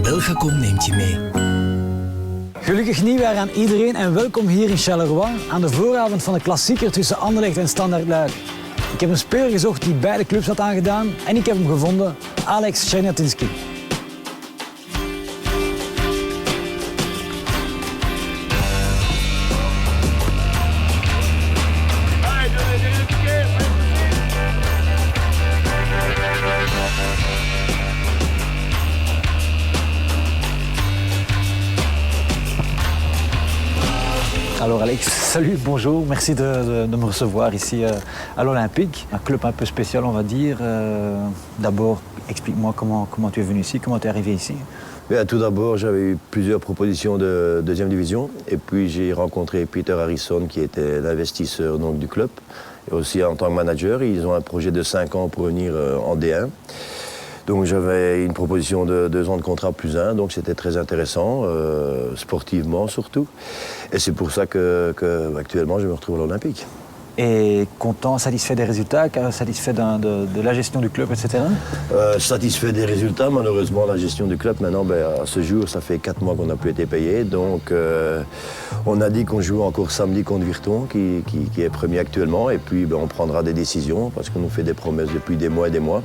Belgacom neemt je mee. Gelukkig nieuwjaar aan iedereen en welkom hier in Charleroi aan de vooravond van de klassieker tussen Anderlecht en Standaard Luik. Ik heb een speler gezocht die beide clubs had aangedaan en ik heb hem gevonden, Alex Chernyatinski. Alors Alex, salut, bonjour, merci de me recevoir ici à l'Olympique. Un club un peu spécial on va dire. D'abord, explique-moi comment tu es venu ici, comment tu es arrivé ici. Bien, tout d'abord, j'avais eu plusieurs propositions de deuxième division et puis j'ai rencontré Peter Harrison qui était l'investisseur donc, du club. Et aussi en tant que manager, ils ont un projet de 5 ans pour venir en D1. Donc j'avais une proposition de 2 ans de contrat plus 1, donc c'était très intéressant, sportivement surtout. Et c'est pour ça qu'actuellement je me retrouve à l'Olympique. Et content, satisfait des résultats, satisfait de la gestion du club, etc. Satisfait des résultats, malheureusement la gestion du club maintenant, à ce jour ça fait 4 mois qu'on n'a plus été payé. Donc on a dit qu'on joue encore samedi contre Virton qui est premier actuellement et puis on prendra des décisions parce qu'on nous fait des promesses depuis des mois et des mois.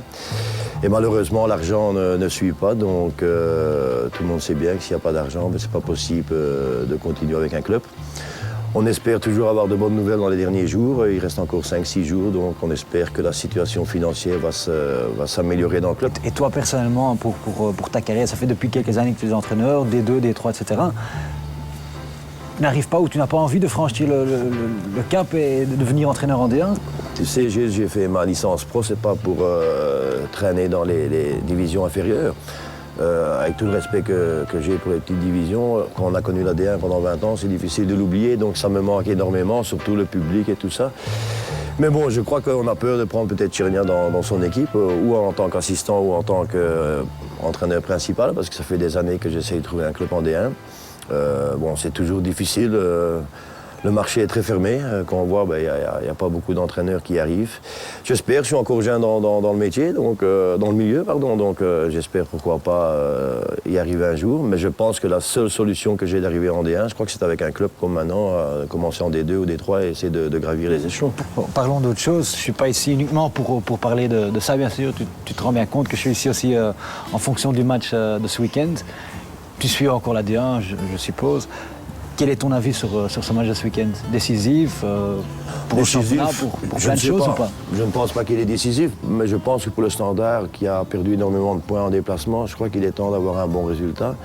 Et malheureusement, l'argent ne suit pas, donc tout le monde sait bien que s'il n'y a pas d'argent, ce n'est pas possible de continuer avec un club. On espère toujours avoir de bonnes nouvelles dans les derniers jours. Il reste encore 5-6 jours, donc on espère que la situation financière va s'améliorer dans le club. Et toi, personnellement, pour ta carrière, ça fait depuis quelques années que tu es entraîneur, D2, D3, etc. Tu n'arrives pas ou tu n'as pas envie de franchir le cap et de devenir entraîneur en D1? Tu sais, j'ai fait ma licence pro, c'est pas pour traîner dans les divisions inférieures. Avec tout le respect que j'ai pour les petites divisions, quand on a connu la D1 pendant 20 ans, c'est difficile de l'oublier, donc ça me manque énormément, surtout le public et tout ça. Mais bon, je crois qu'on a peur de prendre peut-être Chernia dans son équipe, ou en tant qu'assistant ou en tant qu'entraîneur principal, parce que ça fait des années que j'essaie de trouver un club en D1. Bon, c'est toujours difficile. Le marché est très fermé. Quand on voit, il n'y a pas beaucoup d'entraîneurs qui arrivent. J'espère, je suis encore jeune dans le métier, donc, dans le milieu, pardon, donc j'espère pourquoi pas y arriver un jour. Mais je pense que la seule solution que j'ai d'arriver en D1, je crois que c'est avec un club comme maintenant, commencer en D2 ou D3 et essayer de gravir les échelons. Parlons d'autre chose. Je ne suis pas ici uniquement pour parler de ça, bien sûr. Tu te rends bien compte que je suis ici aussi en fonction du match de ce week-end. Tu suis encore la D1, je suppose. Quel est ton avis sur ce match de ce week-end? Décisif pour le championnat, pour plein de choses ou pas? Je ne pense pas qu'il est décisif, mais je pense que pour le Standard, qui a perdu énormément de points en déplacement, je crois qu'il est temps d'avoir un bon résultat.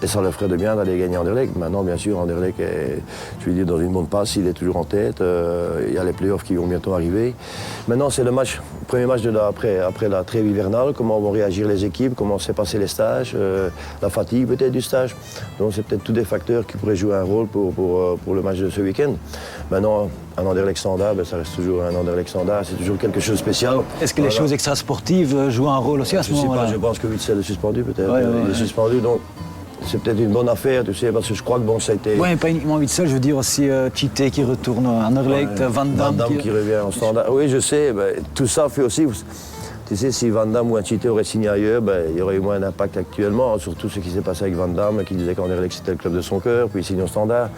Et ça le ferait de bien d'aller gagner Anderlecht. Maintenant, bien sûr, Anderlecht est, je veux dire, dans une bonne passe, il est toujours en tête. Il y a les playoffs qui vont bientôt arriver. Maintenant, c'est le premier match après la trêve hivernale. Comment vont réagir les équipes, comment s'est passé les stages, la fatigue peut-être du stage. Donc, c'est peut-être tous des facteurs qui pourraient jouer un rôle pour le match de ce week-end. Maintenant, un Anderlecht Standard, ça reste toujours un Anderlecht Standard, c'est toujours quelque chose de spécial. Est-ce que les choses extrasportives jouent un rôle aussi à ce moment-là? Je sais pas, je pense que Witsel est suspendu peut-être. Ouais, il est suspendu, donc c'est peut-être une bonne affaire, tu sais, parce que je crois que bon, ça a été... Oui, pas uniquement Witsel, je veux dire aussi Tite qui retourne à Anderlecht, Van Damme qui revient en Standard. Oui, je sais, tout ça fait aussi... Tu sais, si Van Damme ou un Tite aurait signé ailleurs, il y aurait eu moins d'impact actuellement, surtout ce qui s'est passé avec Van Damme, qui disait qu'Anderlecht c'était le club de son cœur, puis il signe au Standard.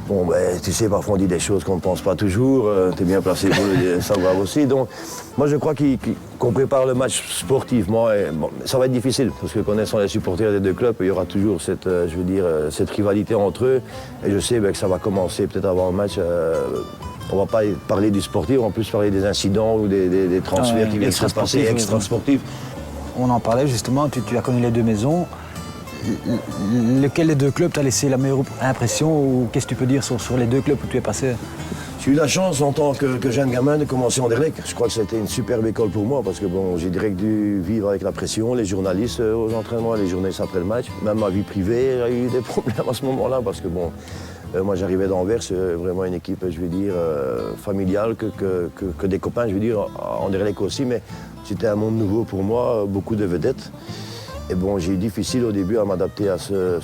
Bon, tu sais, parfois on dit des choses qu'on ne pense pas toujours, tu es bien placé pour le savoir aussi. Donc, moi je crois qu'on prépare le match sportivement. Et, bon, ça va être difficile, parce que connaissant les supporters des deux clubs, il y aura toujours cette, cette rivalité entre eux. Et je sais que ça va commencer peut-être avant le match. On ne va pas parler du sportif, on va plus parler des incidents ou des transferts qui viennent se passer extra-sportifs. On en parlait justement, tu as connu les deux maisons. Lequel des deux clubs t'a laissé la meilleure impression ou qu'est-ce que tu peux dire sur les deux clubs où tu es passé? J'ai eu la chance en tant que jeune gamin de commencer en Anderlecht. Je crois que c'était une superbe école pour moi parce que bon, j'ai direct dû vivre avec la pression, les journalistes aux entraînements, les journalistes après le match. Même ma vie privée a eu des problèmes à ce moment-là parce que bon, moi j'arrivais d'Anvers, vraiment une équipe, je veux dire, familiale, que des copains, je veux dire, en Anderlecht aussi, mais c'était un monde nouveau pour moi, beaucoup de vedettes. Et bon, j'ai eu difficile au début à m'adapter à ce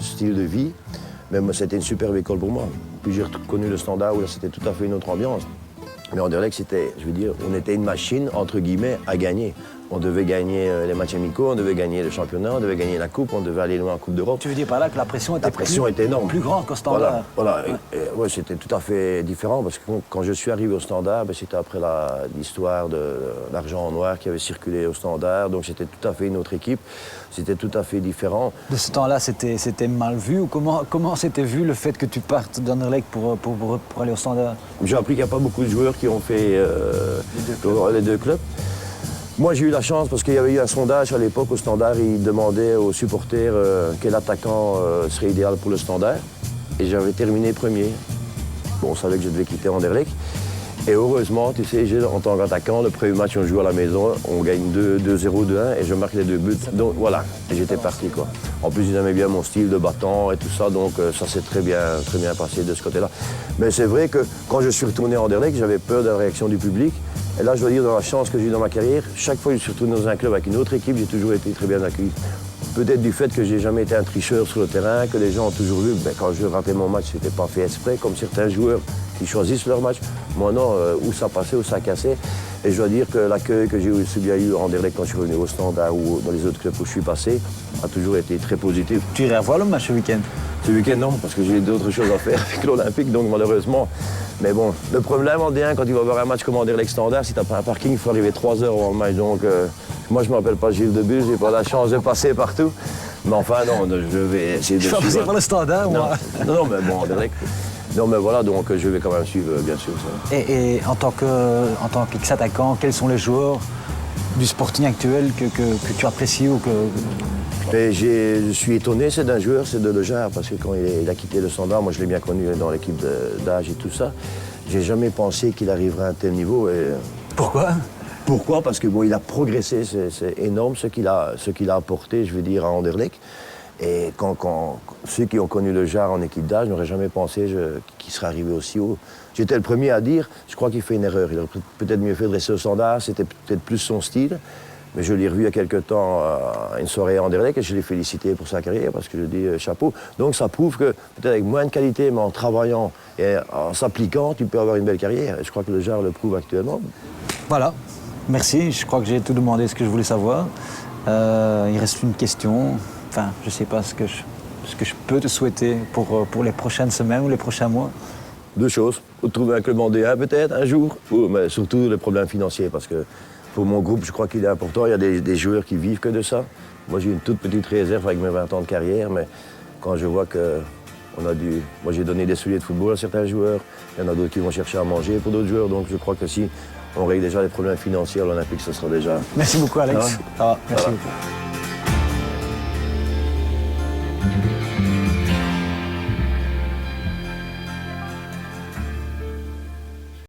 style de vie, mais c'était une superbe école pour moi. Puis j'ai connu le Standard où là c'était tout à fait une autre ambiance. Mais Anderlecht, c'était, je veux dire, on était une machine, entre guillemets, à gagner. On devait gagner les matchs amicaux, on devait gagner le championnat, on devait gagner la coupe, on devait aller loin en Coupe d'Europe. Tu veux dire par là que la pression était énorme. Plus grande qu'au Standard. Voilà. Ouais, c'était tout à fait différent parce que quand je suis arrivé au Standard, c'était après l'histoire de l'argent en noir qui avait circulé au Standard, donc c'était tout à fait une autre équipe, c'était tout à fait différent. De ce temps-là, c'était mal vu ou comment c'était vu le fait que tu partes d'Anderlecht pour aller au Standard? J'ai appris qu'il n'y a pas beaucoup de joueurs qui ont fait les deux clubs. Moi, j'ai eu la chance parce qu'il y avait eu un sondage à l'époque au Standard. Ils demandaient aux supporters quel attaquant serait idéal pour le Standard. Et j'avais terminé premier. Bon, on savait que je devais quitter Anderlecht. Et heureusement, tu sais, en tant qu'attaquant, le premier match, on joue à la maison, on gagne 2-0, 2-1 et je marque les 2 buts. Donc voilà, et j'étais parti, quoi. En plus, ils aimaient bien mon style de battant et tout ça, donc ça s'est très bien passé de ce côté-là. Mais c'est vrai que quand je suis retourné à Anderlecht, j'avais peur de la réaction du public. Et là, je dois dire, dans la chance que j'ai eu dans ma carrière, chaque fois que je suis retourné dans un club avec une autre équipe, j'ai toujours été très bien accueilli. Peut-être du fait que j'ai jamais été un tricheur sur le terrain, que les gens ont toujours vu, quand je ratais mon match, c'était pas fait exprès, comme certains joueurs qui choisissent leur match. Moi non, où ça passait, où ça cassait. Et je dois dire que l'accueil que j'ai aussi bien eu en Anderlecht quand je suis revenu au Standard ou dans les autres clubs où je suis passé, a toujours été très positif. Tu irais voir le match ce week-end? Ce week-end, non, parce que j'ai d'autres choses à faire avec l'Olympique, donc malheureusement. Mais bon, le problème en D1, quand tu vas voir un match comme Anderlecht Standard, si tu n'as pas un parking, il faut arriver 3 heures avant le match. Donc, moi, je ne m'appelle pas Gilles Debus, je n'ai pas la chance de passer partout. Mais enfin, non, je vais essayer de suivre. Tu vas passer par le Standard, moi. Non, mais bon, Anderlecht. Non, mais voilà, donc je vais quand même suivre, bien sûr. Ça. Et en tant qu'ex-attaquant, quels sont les joueurs du Sporting actuel que tu apprécies ou que... Et je suis étonné, c'est d'un joueur, c'est de Lejar, parce que quand il a quitté le Standard, moi je l'ai bien connu dans l'équipe d'âge et tout ça, j'ai jamais pensé qu'il arriverait à un tel niveau. Et... Pourquoi? Pourquoi? Parce que bon, il a progressé, c'est énorme ce qu'il a apporté, je veux dire, à Anderlecht. Et quand ceux qui ont connu Lejar en équipe d'âge n'auraient jamais pensé qu'il serait arrivé aussi haut. J'étais le premier à dire, je crois qu'il fait une erreur. Il aurait peut-être mieux fait de rester au Standard, c'était peut-être plus son style. Mais je l'ai revu il y a quelque temps à une soirée à Anderlecht et je l'ai félicité pour sa carrière parce que je dis chapeau. Donc ça prouve que peut-être avec moins de qualité, mais en travaillant et en s'appliquant, tu peux avoir une belle carrière. Et je crois que Lejar le prouve actuellement. Voilà, merci. Je crois que j'ai tout demandé ce que je voulais savoir. Il reste une question. Enfin, je ne sais pas ce que je peux te souhaiter pour les prochaines semaines ou les prochains mois. 2 choses. Trouver un club en D1 peut-être un jour, mais surtout les problèmes financiers parce que pour mon groupe, je crois qu'il est important. Il y a des joueurs qui vivent que de ça. Moi, j'ai une toute petite réserve avec mes 20 ans de carrière, mais quand je vois qu'on a dû... Moi, j'ai donné des souliers de football à certains joueurs. Il y en a d'autres qui vont chercher à manger pour d'autres joueurs. Donc, je crois que si on règle déjà les problèmes financiers à l'Olympique, ce sera déjà... Merci beaucoup, Alex. Ah, merci voilà. beaucoup.